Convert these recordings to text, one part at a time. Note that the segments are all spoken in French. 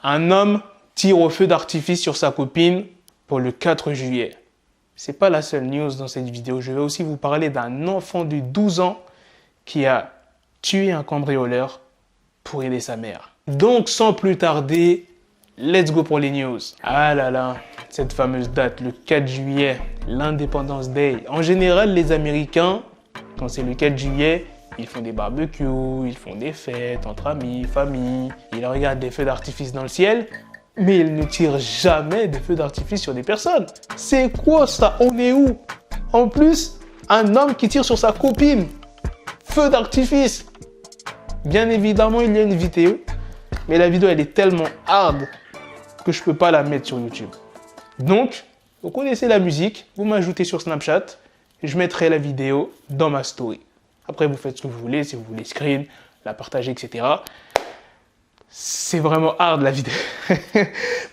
Un homme tire au feu d'artifice sur sa copine pour le 4 juillet. C'est pas la seule news dans cette vidéo. Je vais aussi vous parler d'un enfant de 12 ans qui a tué un cambrioleur pour aider sa mère. Donc, sans plus tarder, let's go pour les news. Ah là là, cette fameuse date, le 4 juillet, l'Independence Day. En général, les Américains, quand c'est le 4 juillet, ils font des barbecues, ils font des fêtes entre amis, famille. Ils regardent des feux d'artifice dans le ciel, mais ils ne tirent jamais de feux d'artifice sur des personnes. C'est quoi ça? On est où? En plus, un homme qui tire sur sa copine. Feu d'artifice. Bien évidemment, il y a une vidéo, mais la vidéo, elle est tellement hard que je peux pas la mettre sur YouTube. Donc, vous connaissez la musique, vous m'ajoutez sur Snapchat, je mettrai la vidéo dans ma story. Après, vous faites ce que vous voulez, si vous voulez screen, la partager, etc. C'est vraiment hard la vidéo.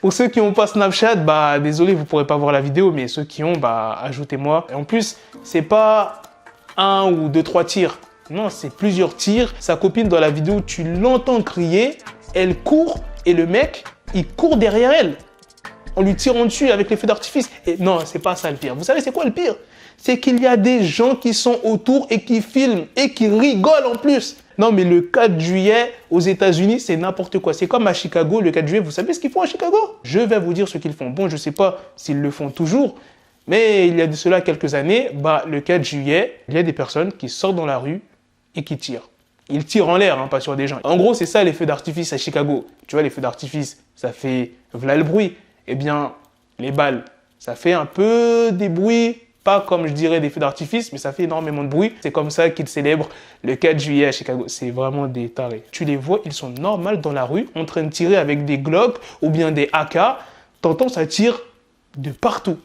Pour ceux qui n'ont pas Snapchat, bah désolé, vous ne pourrez pas voir la vidéo, mais ceux qui ont, bah ajoutez-moi. Et en plus, c'est pas 1 ou 2, 3 tirs. Non, c'est plusieurs tirs. Sa copine, dans la vidéo, tu l'entends crier, elle court et le mec, il court derrière elle en lui tirant dessus avec les feux d'artifice. Et non, c'est pas ça le pire. Vous savez, c'est quoi le pire? C'est qu'il y a des gens qui sont autour et qui filment et qui rigolent en plus. Non, mais le 4 juillet aux États-Unis, c'est n'importe quoi. C'est comme à Chicago, le 4 juillet. Vous savez ce qu'ils font à Chicago? Je vais vous dire ce qu'ils font. Bon, je ne sais pas s'ils le font toujours, mais il y a de cela quelques années, bah, le 4 juillet, il y a des personnes qui sortent dans la rue et qui tirent. Ils tirent en l'air, hein, pas sur des gens. En gros, c'est ça les feux d'artifice à Chicago. Tu vois, les feux d'artifice, ça fait voilà le bruit. Eh bien, les balles, ça fait un peu des bruits. Pas comme je dirais des feux d'artifice, mais ça fait énormément de bruit. C'est comme ça qu'ils célèbrent le 4 juillet à Chicago. C'est vraiment des tarés. Tu les vois, ils sont normaux dans la rue, en train de tirer avec des Glock ou bien des AK. T'entends, ça tire de partout,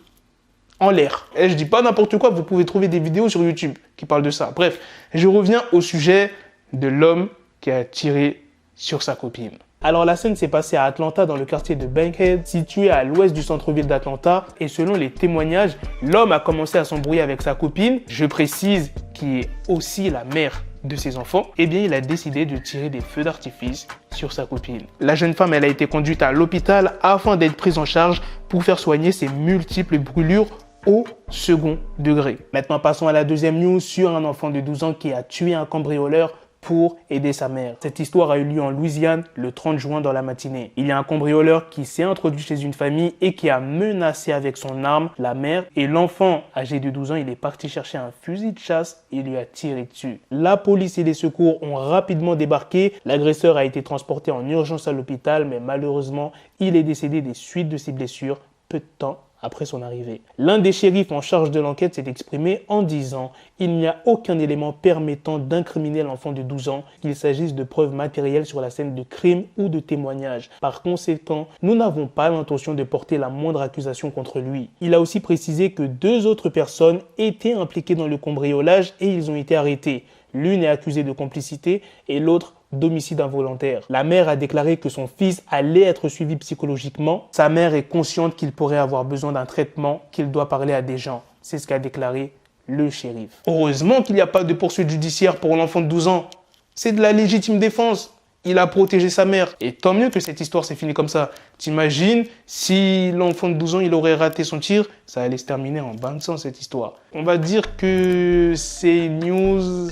en l'air. Et je dis pas n'importe quoi, vous pouvez trouver des vidéos sur YouTube qui parlent de ça. Bref, je reviens au sujet de l'homme qui a tiré sur sa copine. Alors la scène s'est passée à Atlanta dans le quartier de Bankhead, situé à l'ouest du centre-ville d'Atlanta. Et selon les témoignages, l'homme a commencé à s'embrouiller avec sa copine, je précise, qui est aussi la mère de ses enfants. Eh bien, il a décidé de tirer des feux d'artifice sur sa copine. La jeune femme, elle a été conduite à l'hôpital afin d'être prise en charge pour faire soigner ses multiples brûlures au second degré. Maintenant, passons à la deuxième news sur un enfant de 12 ans qui a tué un cambrioleur pour aider sa mère. Cette histoire a eu lieu en Louisiane le 30 juin dans la matinée. Il y a un cambrioleur qui s'est introduit chez une famille et qui a menacé avec son arme la mère, et l'enfant âgé de 12 ans, il est parti chercher un fusil de chasse et lui a tiré dessus. La police et les secours ont rapidement débarqué. L'agresseur a été transporté en urgence à l'hôpital, mais malheureusement, il est décédé des suites de ses blessures peu de temps après son arrivée. L'un des shérifs en charge de l'enquête s'est exprimé en disant « Il n'y a aucun élément permettant d'incriminer l'enfant de 12 ans, qu'il s'agisse de preuves matérielles sur la scène de crime ou de témoignages. Par conséquent, nous n'avons pas l'intention de porter la moindre accusation contre lui. » Il a aussi précisé que 2 autres personnes étaient impliquées dans le cambriolage et ils ont été arrêtés. L'une est accusée de complicité et l'autre d'homicide involontaire. La mère a déclaré que son fils allait être suivi psychologiquement. Sa mère est consciente qu'il pourrait avoir besoin d'un traitement, qu'il doit parler à des gens. C'est ce qu'a déclaré le shérif. Heureusement qu'il n'y a pas de poursuite judiciaire pour l'enfant de 12 ans. C'est de la légitime défense. Il a protégé sa mère. Et tant mieux que cette histoire s'est finie comme ça. T'imagines si l'enfant de 12 ans, il aurait raté son tir, ça allait se terminer en bain de sang cette histoire. On va dire que ces news...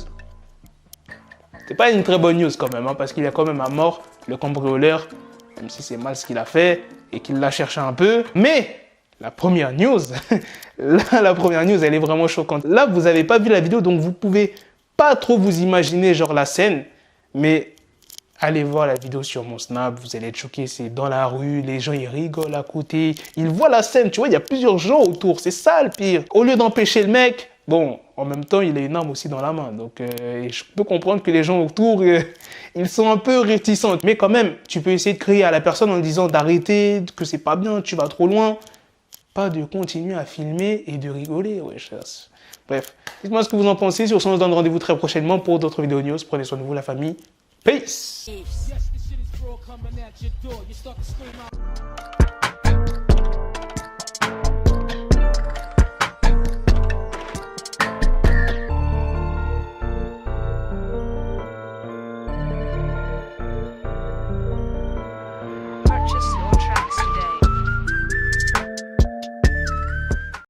C'est pas une très bonne news quand même, hein, parce qu'il y a quand même à mort le cambrioleur, même si c'est mal ce qu'il a fait et qu'il l'a cherché un peu. Mais la première news, la première news, elle est vraiment choquante. Là, vous n'avez pas vu la vidéo, donc vous pouvez pas trop vous imaginer genre la scène. Mais allez voir la vidéo sur mon Snap, vous allez être choqués. C'est dans la rue, les gens ils rigolent à côté. Ils voient la scène, tu vois, il y a plusieurs gens autour. C'est ça le pire. Au lieu d'empêcher le mec, bon, en même temps, il a une arme aussi dans la main. Donc, je peux comprendre que les gens autour, ils sont un peu réticents. Mais quand même, tu peux essayer de crier à la personne en disant d'arrêter, que c'est pas bien, tu vas trop loin. Pas de continuer à filmer et de rigoler. Ouais, bref, dites-moi ce que vous en pensez. Sur ce, on se donne rendez-vous très prochainement pour d'autres vidéos news. Prenez soin de vous, la famille. Peace!